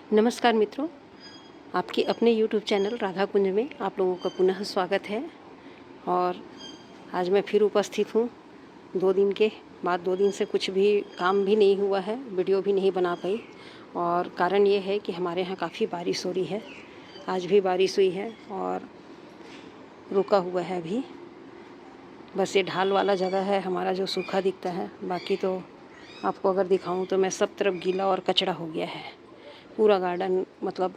नमस्कार मित्रों, आपके अपने YouTube चैनल राधा कुंज में आप लोगों का पुनः स्वागत है। और आज मैं फिर उपस्थित हूँ 2 दिन के बाद। 2 दिन से कुछ भी काम भी नहीं हुआ है, वीडियो भी नहीं बना पाई। और कारण ये है कि हमारे यहाँ काफ़ी बारिश हो रही है। आज भी बारिश हुई है और रुका हुआ है अभी। बस ये ढाल वाला जगह है हमारा जो सूखा दिखता है, बाकी तो आपको अगर दिखाऊं तो मैं सब तरफ गीला और कचड़ा हो गया है। पूरा गार्डन मतलब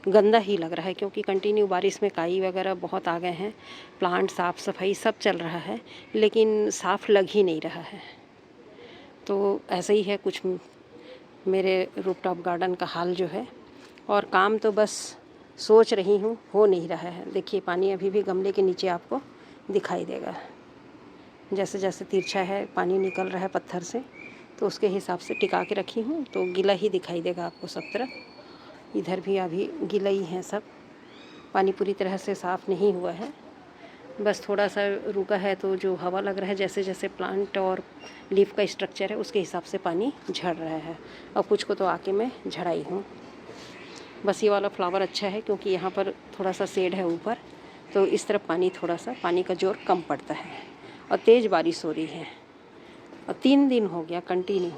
गंदा ही लग रहा है, क्योंकि कंटिन्यू बारिश में काई वगैरह बहुत आ गए हैं। प्लांट साफ़ सफाई सब चल रहा है, लेकिन साफ़ लग ही नहीं रहा है। तो ऐसा ही है कुछ मेरे रूफटॉप गार्डन का हाल जो है। और काम तो बस सोच रही हूँ, हो नहीं रहा है। देखिए पानी अभी भी गमले के नीचे आपको दिखाई देगा। जैसे जैसे तिरछा है, पानी निकल रहा है पत्थर से, तो उसके हिसाब से टिका के रखी हूँ, तो गीला ही दिखाई देगा आपको सब तरफ। इधर भी अभी गीला ही है सब, पानी पूरी तरह से साफ़ नहीं हुआ है, बस थोड़ा सा रुका है। तो जो हवा लग रहा है, जैसे जैसे प्लांट और लीफ का स्ट्रक्चर है उसके हिसाब से पानी झड़ रहा है। और कुछ को तो आके मैं झड़ाई हूँ। बस ये वाला फ्लावर अच्छा है क्योंकि यहाँ पर थोड़ा सा शेड है ऊपर, तो इस तरफ थोड़ा सा पानी का जोर कम पड़ता है। और तेज़ बारिश हो रही है और 3 दिन हो गया कंटिन्यू।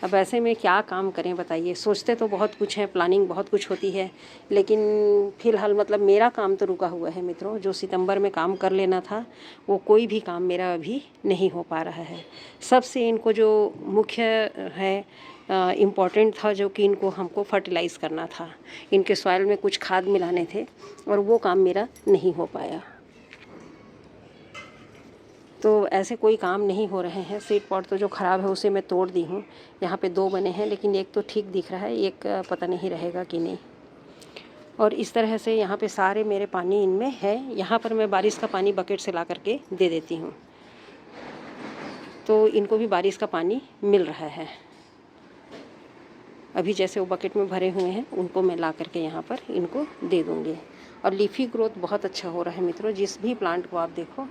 अब ऐसे में क्या काम करें बताइए। सोचते तो बहुत कुछ है, प्लानिंग बहुत कुछ होती है, लेकिन फ़िलहाल मतलब मेरा काम तो रुका हुआ है मित्रों। जो सितंबर में काम कर लेना था, वो कोई भी काम मेरा अभी नहीं हो पा रहा है। सबसे इनको जो मुख्य है इम्पॉर्टेंट था, जो कि इनको हमको फर्टिलाइज़ करना था, इनके सॉइल में कुछ खाद मिलाने थे, और वो काम मेरा नहीं हो पाया। तो ऐसे कोई काम नहीं हो रहे हैं। सीड पॉट तो जो ख़राब है उसे मैं तोड़ दी हूँ। यहाँ पे 2 बने हैं, लेकिन एक तो ठीक दिख रहा है, एक पता नहीं रहेगा कि नहीं। और इस तरह से यहाँ पे सारे मेरे पानी इनमें है। यहाँ पर मैं बारिश का पानी बकेट से ला करके दे देती हूँ, तो इनको भी बारिश का पानी मिल रहा है। अभी जैसे वो बकेट में भरे हुए हैं, उनको मैं ला करके यहाँ पर इनको दे दूँगी। और लीफी ग्रोथ बहुत अच्छा हो रहा है मित्रों। जिस भी प्लांट को आप देखो,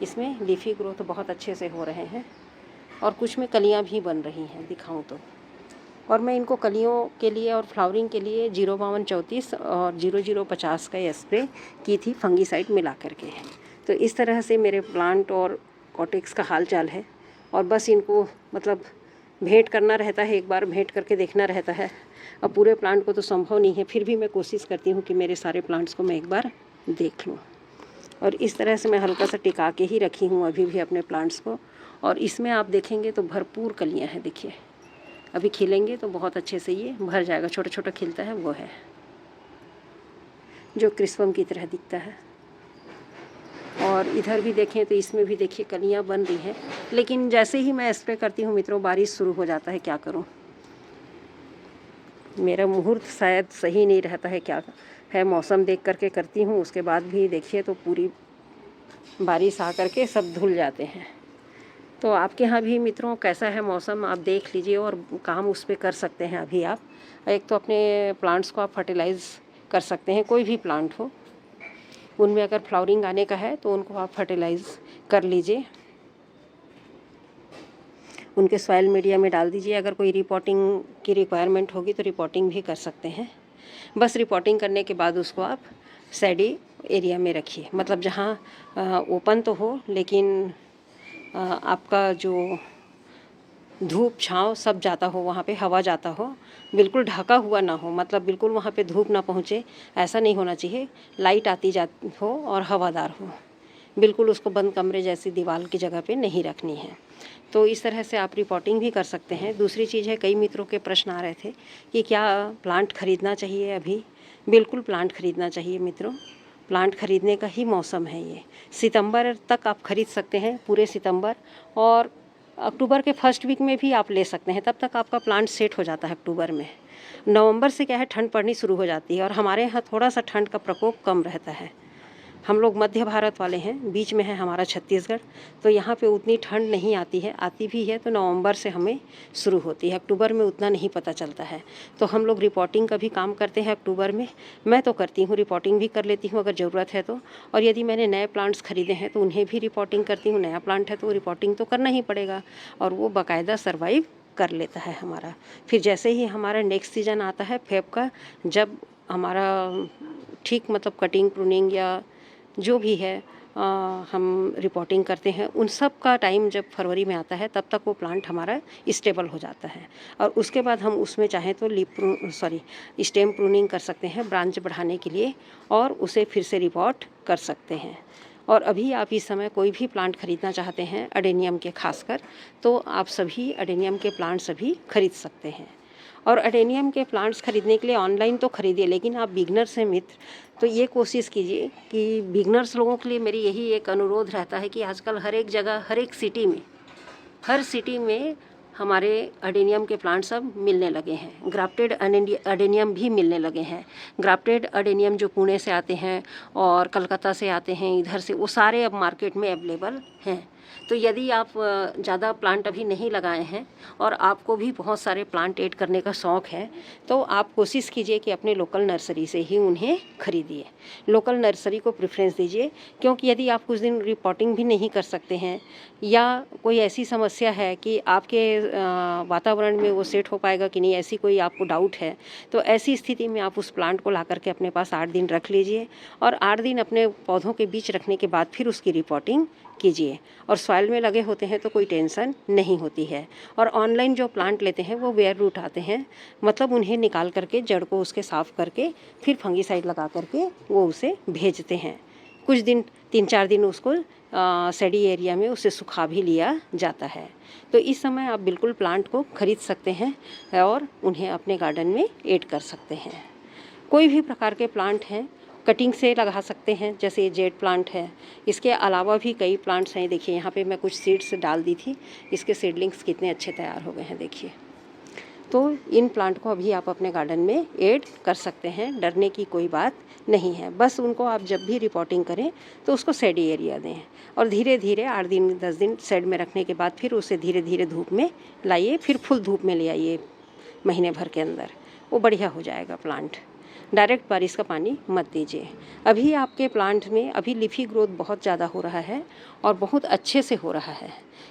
इसमें लीफी ग्रोथ बहुत अच्छे से हो रहे हैं। और कुछ में कलियाँ भी बन रही हैं, दिखाऊं तो। और मैं इनको कलियों के लिए और फ्लावरिंग के लिए 05234 और 0050 का स्प्रे की थी, फंगीसाइड मिला करके। तो इस तरह से मेरे प्लांट और कॉटेक्स का हाल चाल है। और बस इनको मतलब भेंट करना रहता है, एक बार भेंट करके देखना रहता है। अब पूरे प्लांट को तो संभव नहीं है, फिर भी मैं कोशिश करती हूँ कि मेरे सारे प्लांट्स को मैं एक बार देख लूँ। और इस तरह से मैं हल्का सा टिका के ही रखी हूँ अभी भी अपने प्लांट्स को। और इसमें आप देखेंगे तो भरपूर कलियाँ हैं। देखिए अभी खिलेंगे तो बहुत अच्छे से ये भर जाएगा। छोटा छोटा खिलता है वो है, जो क्रिस्पम की तरह दिखता है। और इधर भी देखें तो इसमें भी देखिए कलियाँ बन रही हैं, लेकिन जैसे ही मैं स्प्रे करती हूँ मित्रों, बारिश शुरू हो जाता है। क्या करूँ, मेरा मुहूर्त शायद सही नहीं रहता है, क्या है, मौसम देख करके करती हूँ, उसके बाद भी देखिए तो पूरी बारिश आ करके सब धुल जाते हैं। तो आपके यहाँ भी मित्रों कैसा है मौसम, आप देख लीजिए और काम उस पर कर सकते हैं अभी आप। एक तो अपने प्लांट्स को आप फर्टिलाइज़ कर सकते हैं, कोई भी प्लांट हो, उनमें अगर फ्लावरिंग आने का है तो उनको आप फर्टिलाइज़ कर लीजिए, उनके सॉइल मीडिया में डाल दीजिए। अगर कोई रिपोर्टिंग की रिक्वायरमेंट होगी तो रिपोर्टिंग भी कर सकते हैं। बस रिपोर्टिंग करने के बाद उसको आप सैडी एरिया में रखिए, मतलब जहाँ ओपन तो हो, लेकिन आपका जो धूप छाँव सब जाता हो, वहाँ पे हवा जाता हो, बिल्कुल ढका हुआ ना हो, मतलब बिल्कुल वहाँ पे धूप ना पहुँचे, ऐसा नहीं होना चाहिए। लाइट आती जाती हो और हवादार हो, बिल्कुल उसको बंद कमरे जैसी दीवार की जगह पे नहीं रखनी है। तो इस तरह से आप रिपोर्टिंग भी कर सकते हैं। दूसरी चीज़ है, कई मित्रों के प्रश्न आ रहे थे कि क्या प्लांट ख़रीदना चाहिए अभी। बिल्कुल प्लांट ख़रीदना चाहिए मित्रों, प्लांट ख़रीदने का ही मौसम है ये। सितंबर तक आप ख़रीद सकते हैं, पूरे सितंबर, और अक्टूबर के फर्स्ट वीक में भी आप ले सकते हैं। तब तक आपका प्लांट सेट हो जाता है अक्टूबर में। नवंबर से क्या है, ठंड पड़नी शुरू हो जाती है, और हमारे यहाँ थोड़ा सा ठंड का प्रकोप कम रहता है। हम लोग मध्य भारत वाले हैं, बीच में है हमारा छत्तीसगढ़, तो यहाँ पे उतनी ठंड नहीं आती है। आती भी है तो नवंबर से हमें शुरू होती है, अक्टूबर में उतना नहीं पता चलता है। तो हम लोग रिपोर्टिंग का भी काम करते हैं अक्टूबर में। मैं तो करती हूँ, रिपोर्टिंग भी कर लेती हूँ अगर ज़रूरत है तो। और यदि मैंने नए प्लांट्स खरीदे हैं तो उन्हें भी रिपोर्टिंग करती हूँ। नया प्लांट है तो रिपोर्टिंग तो करना ही पड़ेगा, और वो बाकायदा सर्वाइव कर लेता है हमारा। फिर जैसे ही हमारा नेक्स्ट सीज़न आता है फेब का, जब हमारा ठीक मतलब कटिंग प्रूनिंग या जो भी है हम रिपोर्टिंग करते हैं, उन सब का टाइम जब फरवरी में आता है तब तक वो प्लांट हमारा स्टेबल हो जाता है। और उसके बाद हम उसमें चाहें तो स्टेम प्रूनिंग कर सकते हैं ब्रांच बढ़ाने के लिए, और उसे फिर से रिपोर्ट कर सकते हैं। और अभी आप इस समय कोई भी प्लांट खरीदना चाहते हैं अडेनियम के खासकर, तो आप सभी अडेनियम के प्लांट्स अभी खरीद सकते हैं। और अडेनियम के प्लांट्स खरीदने के लिए ऑनलाइन तो खरीदिए, लेकिन आप बिगनर्स हैं मित्र, तो ये कोशिश कीजिए कि बिगनर्स लोगों के लिए मेरी यही एक अनुरोध रहता है कि आजकल हर एक जगह, हर सिटी में हमारे अडेनियम के प्लांट्स अब मिलने लगे हैं। ग्राफ्टेड अडेनियम भी मिलने लगे हैं। ग्राफ्टेड अडेनियम जो पुणे से आते हैं और कलकत्ता से आते हैं, इधर से, वो सारे अब मार्केट में अवेलेबल हैं। तो यदि आप ज़्यादा प्लांट अभी नहीं लगाए हैं और आपको भी बहुत सारे प्लांट ऐड करने का शौक़ है, तो आप कोशिश कीजिए कि अपने लोकल नर्सरी से ही उन्हें खरीदिए। लोकल नर्सरी को प्रेफरेंस दीजिए, क्योंकि यदि आप कुछ दिन रिपोर्टिंग भी नहीं कर सकते हैं या कोई ऐसी समस्या है कि आपके वातावरण में वो सेट हो पाएगा कि नहीं, ऐसी कोई आपको डाउट है, तो ऐसी स्थिति में आप उस प्लांट को ला करके अपने पास 8 दिन रख लीजिए और 8 दिन अपने पौधों के बीच रखने के बाद फिर उसकी रिपोर्टिंग कीजिए। और सॉइल में लगे होते हैं तो कोई टेंशन नहीं होती है। और ऑनलाइन जो प्लांट लेते हैं वो वेयर रूट आते हैं, मतलब उन्हें निकाल करके जड़ को उसके साफ़ करके फिर फंगीसाइड लगा करके वो उसे भेजते हैं। कुछ दिन 3-4 दिन उसको सैडी एरिया में उसे सुखा भी लिया जाता है। तो इस समय आप बिल्कुल प्लांट को खरीद सकते हैं और उन्हें अपने गार्डन में ऐड कर सकते हैं। कोई भी प्रकार के प्लांट हैं कटिंग से लगा सकते हैं, जैसे ये जेड प्लांट है। इसके अलावा भी कई प्लांट्स हैं। देखिए यहाँ पे मैं कुछ सीड्स डाल दी थी, इसके सीडलिंग्स कितने अच्छे तैयार हो गए हैं देखिए। तो इन प्लांट को अभी आप अपने गार्डन में ऐड कर सकते हैं, डरने की कोई बात नहीं है। बस उनको आप जब भी रिपोर्टिंग करें तो उसको शेडी एरिया दें और धीरे धीरे 8 दिन 10 दिन शेड में रखने के बाद फिर उसे धीरे धीरे धूप में लाइए, फिर फुल धूप में ले आइए महीने भर के अंदर, वो बढ़िया हो जाएगा प्लांट। डायरेक्ट बारिश का पानी मत दीजिए। अभी आपके प्लांट में अभी लीफी ग्रोथ बहुत ज़्यादा हो रहा है और बहुत अच्छे से हो रहा है,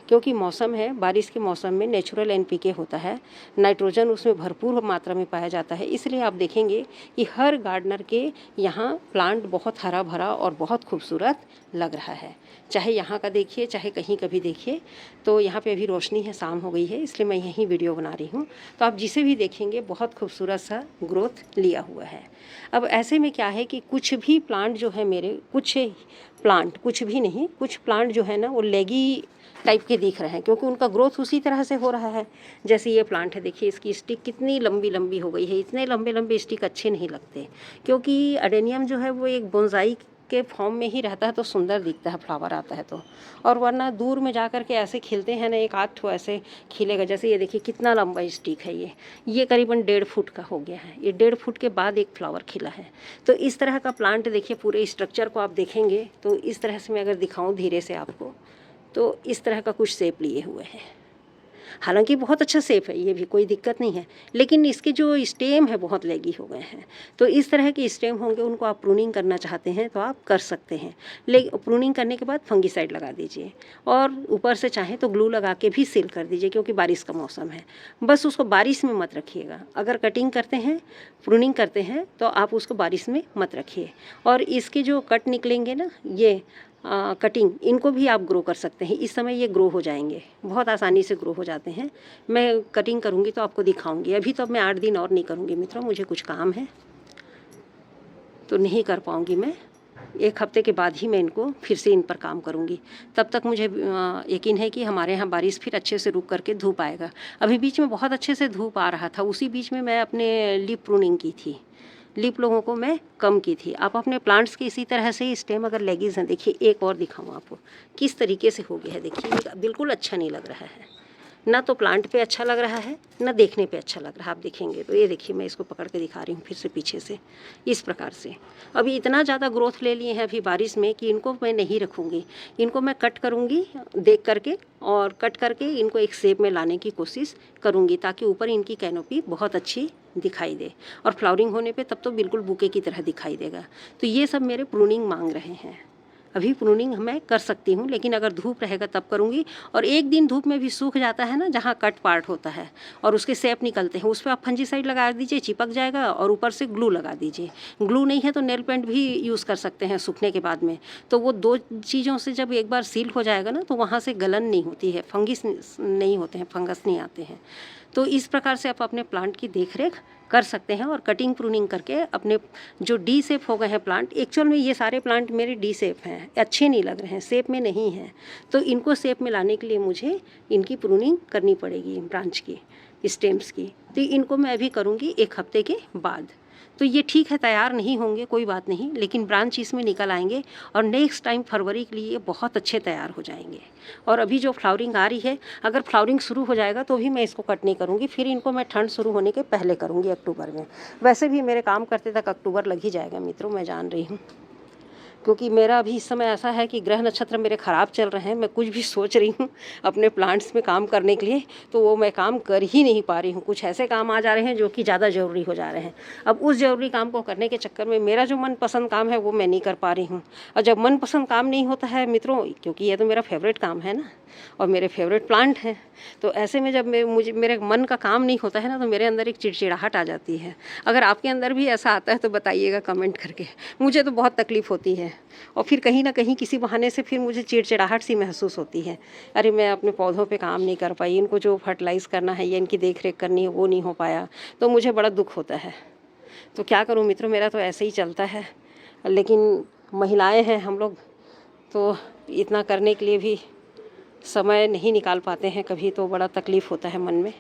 क्योंकि मौसम है, बारिश के मौसम में नेचुरल एनपीके होता है, नाइट्रोजन उसमें भरपूर मात्रा में पाया जाता है। इसलिए आप देखेंगे कि हर गार्डनर के यहाँ प्लांट बहुत हरा भरा और बहुत खूबसूरत लग रहा है। चाहे यहाँ का देखिए, चाहे कहीं का भी देखिए। तो यहाँ पे अभी रोशनी है, शाम हो गई है, इसलिए मैं यहीं वीडियो बना रही हूँ। तो आप जिसे भी देखेंगे बहुत खूबसूरत सा ग्रोथ लिया हुआ है। अब ऐसे में क्या है कि कुछ भी प्लांट जो है मेरे, कुछ भी नहीं, कुछ प्लांट जो है ना वो लेगी टाइप के दिख रहे हैं, क्योंकि उनका ग्रोथ उसी तरह से हो रहा है। जैसे ये प्लांट है, देखिए इसकी स्टिक कितनी लंबी लंबी हो गई है। इतने लंबे लंबे स्टिक अच्छे नहीं लगते, क्योंकि अडेनियम जो है वो एक बोनसाई के फॉर्म में ही रहता है तो सुंदर दिखता है, फ्लावर आता है तो। और वरना दूर में जा कर के ऐसे खिलते हैं ना, एक आध ठो ऐसे खिलेगा। जैसे ये देखिए कितना लंबा स्टिक है, ये करीबन 1.5 फुट का हो गया है। ये 1.5 फुट के बाद एक फ्लावर खिला है। तो इस तरह का प्लांट देखिए, पूरे स्ट्रक्चर को आप देखेंगे तो इस तरह से मैं अगर दिखाऊं धीरे से आपको, तो इस तरह का कुछ शेप लिए हुए हैं। हालांकि बहुत अच्छा शेप है, ये भी कोई दिक्कत नहीं है, लेकिन इसके जो स्टेम है बहुत लेगी हो गए हैं। तो इस तरह के स्टेम होंगे, उनको आप प्रूनिंग करना चाहते हैं तो आप कर सकते हैं। लेकिन प्रूनिंग करने के बाद फंगीसाइड लगा दीजिए और ऊपर से चाहें तो ग्लू लगा के भी सील कर दीजिए, क्योंकि बारिश का मौसम है। बस उसको बारिश में मत रखिएगा। अगर कटिंग करते हैं, प्रूनिंग करते हैं, तो आप उसको बारिश में मत रखिए। और इसके जो कट निकलेंगे ना, ये कटिंग, इनको भी आप ग्रो कर सकते हैं। इस समय ये ग्रो हो जाएंगे, बहुत आसानी से ग्रो हो जाते हैं। मैं कटिंग करूँगी तो आपको दिखाऊंगी। अभी तो मैं 8 दिन और नहीं करूँगी मित्रों, मुझे कुछ काम है तो नहीं कर पाऊँगी। मैं 1 हफ्ते के बाद ही मैं इनको फिर से इन पर काम करूँगी। तब तक मुझे यकीन है कि हमारे यहाँ बारिश फिर अच्छे से रुक करके धूप आएगा। अभी बीच में बहुत अच्छे से धूप आ रहा था, उसी बीच में मैं अपने लीफ प्रूनिंग की थी, लीप लोगों को मैं कम की थी। आप अपने प्लांट्स के इसी तरह से स्टेम अगर लेगीज हैं, देखिए एक और दिखाऊँ आपको किस तरीके से हो गया है। देखिए बिल्कुल अच्छा नहीं लग रहा है, ना तो प्लांट पे अच्छा लग रहा है, ना देखने पे अच्छा लग रहा है। आप देखेंगे तो ये देखिए, मैं इसको पकड़ के दिखा रही हूँ फिर से पीछे से, इस प्रकार से। अभी इतना ज़्यादा ग्रोथ ले लिए हैं अभी बारिश में कि इनको मैं नहीं रखूँगी। इनको मैं कट करूँगी देख करके, और कट करके इनको एक शेप में लाने की कोशिश करूँगी, ताकि ऊपर इनकी कैनोपी बहुत अच्छी दिखाई दे। और फ्लावरिंग होने पे तब तो बिल्कुल बुके की तरह दिखाई देगा। तो ये सब मेरे प्रूनिंग मांग रहे हैं। अभी प्रूनिंग मैं कर सकती हूँ, लेकिन अगर धूप रहेगा तब करूँगी। और एक दिन धूप में भी सूख जाता है ना, जहाँ कट पार्ट होता है और उसके सेप निकलते हैं, उस पर आप फंजीसाइड लगा दीजिए, चिपक जाएगा, और ऊपर से ग्लू लगा दीजिए। ग्लू नहीं है तो नेल पेंट भी यूज़ कर सकते हैं सूखने के बाद में। तो वो 2 चीज़ों से जब एक बार सील हो जाएगा ना, तो वहाँ से गलन नहीं होती है, फंगस नहीं होते हैं, फंगस नहीं आते हैं। तो इस प्रकार से आप अपने प्लांट की देखरेख कर सकते हैं और कटिंग प्रूनिंग करके अपने जो डी शेप हो गए हैं प्लांट, एक्चुअल में ये सारे प्लांट मेरे डी शेप हैं, अच्छे नहीं लग रहे हैं, शेप में नहीं हैं। तो इनको शेप में लाने के लिए मुझे इनकी प्रूनिंग करनी पड़ेगी, ब्रांच की, स्टेम्स की। तो इनको मैं अभी करूँगी 1 हफ्ते के बाद। तो ये ठीक है, तैयार नहीं होंगे कोई बात नहीं, लेकिन ब्रांच इसमें निकल आएंगे और नेक्स्ट टाइम फरवरी के लिए बहुत अच्छे तैयार हो जाएंगे। और अभी जो फ्लावरिंग आ रही है, अगर फ्लावरिंग शुरू हो जाएगा तो भी मैं इसको कट नहीं करूँगी, फिर इनको मैं ठंड शुरू होने के पहले करूँगी, अक्टूबर में। वैसे भी मेरे काम करते तक अक्टूबर लग ही जाएगा मित्रों, मैं जान रही हूँ, क्योंकि मेरा अभी इस समय ऐसा है कि ग्रह नक्षत्र मेरे ख़राब चल रहे हैं। मैं कुछ भी सोच रही हूँ अपने प्लांट्स में काम करने के लिए, तो वो मैं काम कर ही नहीं पा रही हूँ। कुछ ऐसे काम आ जा रहे हैं जो कि ज़्यादा ज़रूरी हो जा रहे हैं। अब उस ज़रूरी काम को करने के चक्कर में मेरा जो मनपसंद काम है वो मैं नहीं कर पा रही हूँ। और जब मनपसंद काम नहीं होता है मित्रों, क्योंकि ये तो मेरा फेवरेट काम है ना, और मेरे फेवरेट प्लांट हैं, तो ऐसे में जब मेरे मन का काम नहीं होता है ना, तो मेरे अंदर एक चिड़चिड़ाहट आ जाती है। अगर आपके अंदर भी ऐसा आता है तो बताइएगा कमेंट करके। मुझे तो बहुत तकलीफ़ होती है, और फिर कहीं ना कहीं किसी बहाने से फिर मुझे चिड़चिड़ाहट सी महसूस होती है। अरे मैं अपने पौधों पे काम नहीं कर पाई, इनको जो फर्टिलाइज़ करना है या इनकी देख रेख करनी है वो नहीं हो पाया, तो मुझे बड़ा दुख होता है। तो क्या करूँ मित्रों, मेरा तो ऐसे ही चलता है। लेकिन महिलाएं हैं हम लोग, तो इतना करने के लिए भी समय नहीं निकाल पाते हैं कभी, तो बड़ा तकलीफ़ होता है मन में।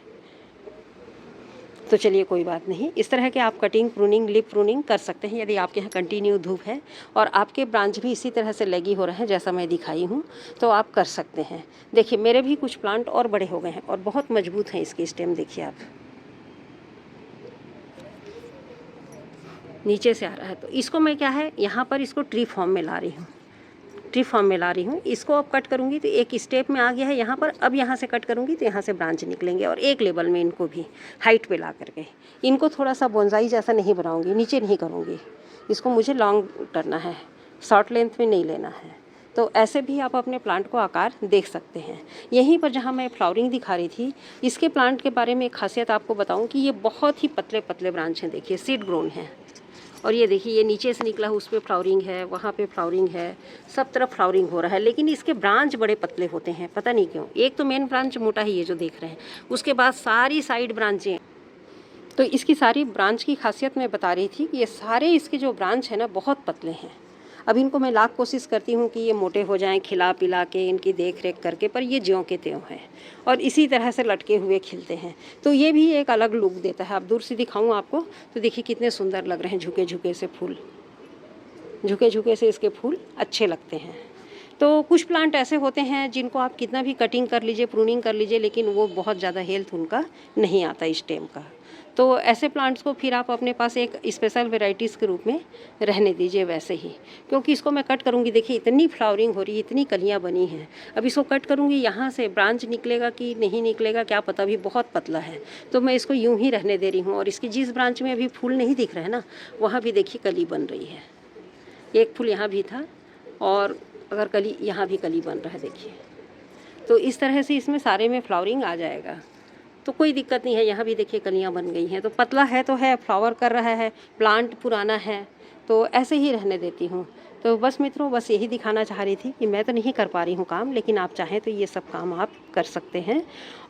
तो चलिए कोई बात नहीं, इस तरह के आप कटिंग, प्रूनिंग, लिप प्रूनिंग कर सकते हैं यदि आपके यहाँ कंटिन्यू धूप है और आपके ब्रांच भी इसी तरह से लगी हो रहे हैं जैसा मैं दिखाई हूँ, तो आप कर सकते हैं। देखिए मेरे भी कुछ प्लांट और बड़े हो गए हैं और बहुत मजबूत हैं इसकी स्टेम। देखिए आप, नीचे से आ रहा है, तो इसको मैं क्या है यहाँ पर इसको ट्री फॉर्म में ला रही हूँ, इसको अब कट करूँगी तो एक स्टेप में आ गया है यहाँ पर। अब यहाँ से कट करूँगी तो यहाँ से ब्रांच निकलेंगे, और एक लेवल में इनको भी हाइट पे ला करके इनको थोड़ा सा बोनसाई जैसा नहीं बनाऊँगी, नीचे नहीं करूँगी, इसको मुझे लॉन्ग करना है, शॉर्ट लेंथ में नहीं लेना है। तो ऐसे भी आप अपने प्लांट को आकार देख सकते हैं। यहीं पर जहाँ मैं फ्लावरिंग दिखा रही थी, इसके प्लांट के बारे में एक खासियत आपको बताऊँ कि ये बहुत ही पतले पतले ब्रांच हैं। देखिए सीड ग्रोन है, और ये देखिए ये नीचे से निकला है, उस पर फ्लावरिंग है, वहाँ पे फ्लावरिंग है, सब तरफ फ्लावरिंग हो रहा है, लेकिन इसके ब्रांच बड़े पतले होते हैं, पता नहीं क्यों। एक तो मेन ब्रांच मोटा ही ये जो देख रहे हैं, उसके बाद सारी साइड ब्रांचें। तो इसकी सारी ब्रांच की खासियत मैं बता रही थी कि ये सारे इसके जो ब्रांच है ना बहुत पतले हैं। अब इनको मैं लाख कोशिश करती हूँ कि ये मोटे हो जाएं, खिला पिला के, इनकी देख रेख करके, पर ये ज्यों के त्यों हैं और इसी तरह से लटके हुए खिलते हैं। तो ये भी एक अलग लुक देता है। अब दूर से दिखाऊँ आपको तो देखिए कितने सुंदर लग रहे हैं, झुके झुके से फूल, झुके झुके से इसके फूल अच्छे लगते हैं। तो कुछ प्लांट ऐसे होते हैं जिनको आप कितना भी कटिंग कर लीजिए, प्रूनिंग कर लीजिए, लेकिन वो बहुत ज़्यादा हेल्थ उनका नहीं आता स्टेम का। तो ऐसे प्लांट्स को फिर आप अपने पास एक स्पेशल वेराइटीज़ के रूप में रहने दीजिए वैसे ही, क्योंकि इसको मैं कट करूँगी। देखिए इतनी फ्लावरिंग हो रही है, इतनी कलियाँ बनी हैं। अब इसको कट करूँगी, यहाँ से ब्रांच निकलेगा कि नहीं निकलेगा क्या पता, भी बहुत पतला है, तो मैं इसको यूँ ही रहने दे रही हूँ। और इसकी जिस ब्रांच में अभी फूल नहीं दिख रहे हैं ना, वहाँ भी देखिए कली बन रही है। एक फूल यहाँ भी था, और अगर कली यहाँ भी कली बन रहा है देखिए। तो इस तरह से इसमें सारे में फ्लावरिंग आ जाएगा, तो कोई दिक्कत नहीं है। यहाँ भी देखिए कलियाँ बन गई हैं, तो पतला है तो है, फ्लावर कर रहा है, प्लांट पुराना है, तो ऐसे ही रहने देती हूँ। तो बस मित्रों, बस यही दिखाना चाह रही थी कि मैं तो नहीं कर पा रही हूँ काम, लेकिन आप चाहें तो ये सब काम आप कर सकते हैं।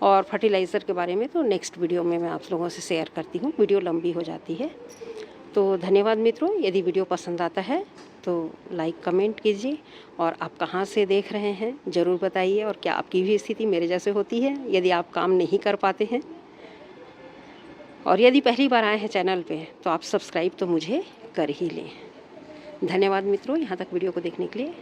और फर्टिलाइज़र के बारे में तो नेक्स्ट वीडियो में मैं आप लोगों से शेयर करती हूँ, वीडियो लंबी हो जाती है। तो धन्यवाद मित्रों, यदि वीडियो पसंद आता है तो लाइक कमेंट कीजिए, और आप कहाँ से देख रहे हैं ज़रूर बताइए, और क्या आपकी भी स्थिति मेरे जैसे होती है यदि आप काम नहीं कर पाते हैं। और यदि पहली बार आए हैं चैनल पे तो आप सब्सक्राइब तो मुझे कर ही लें। धन्यवाद मित्रों, यहाँ तक वीडियो को देखने के लिए।